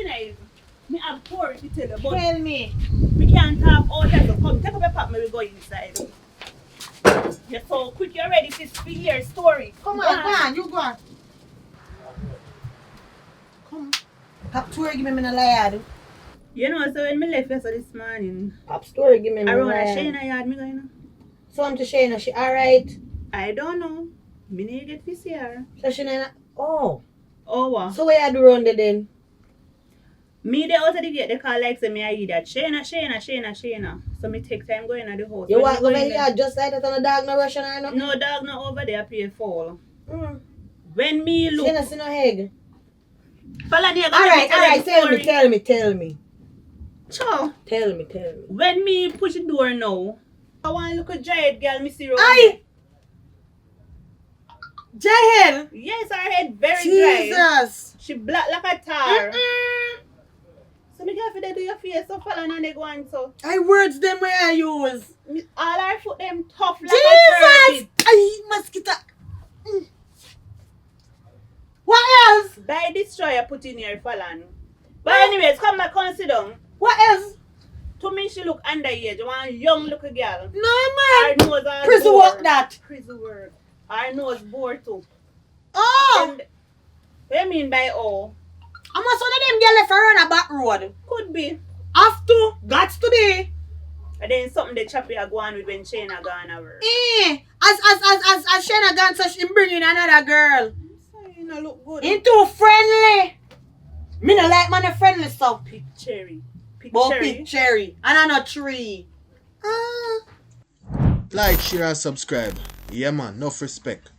me now. Me have story to tell you, but Tell me. we can't talk all that. So come, take up your pop, me we go inside. You're so quick, you're ready to hear a story. Come on, you go on. Come. Pop story give me a lie. You know, so when me left yesterday this morning, Pop story give me a around lie. a Shayna yard, me going. So I'm to Shayna, she alright? I don't know. Me need to get this here. So she not. Oh. Oh, what? So where you do run there then? Me the out of the gate, they call like say me I hear that Shayna. So me take time going to the house. You When walk me over go in here there- just like that on the dog no rushing or nothing? No dog no over there pay fall. Mm. When me look, Shayna see no egg. fella there Alright, tell me. me. Cho, Tell me. when me push the door now, I want to look at giant girl me see round Aye! Jahel! Yes, her head very dry. Jesus! She black like a tar. So me go for they do your face so fella and they go on so. I words them where I use. All her foot them tough like a Jesus! turkey. I mosquito. Mm. What else? Buy destroyer put in here falan. But anyways, come back and sit down. What else? To me she look underage, one young looking girl. No Her man. nose all Prison bore. work that. Prison work. Her nose bore too. Oh! And what you mean by oh? I must one of them girl left around a back road. Could be. Have to. Gots to be. And then something the chappy are going with when Shayna gone over. As Shayna gone so she bring in another girl. So you know look good. Ain't too friendly. Me no like man friendly so. Pick cherry. Pick But cherry. pick cherry. And I no tree. Like, share and subscribe. Yeah man, enough respect.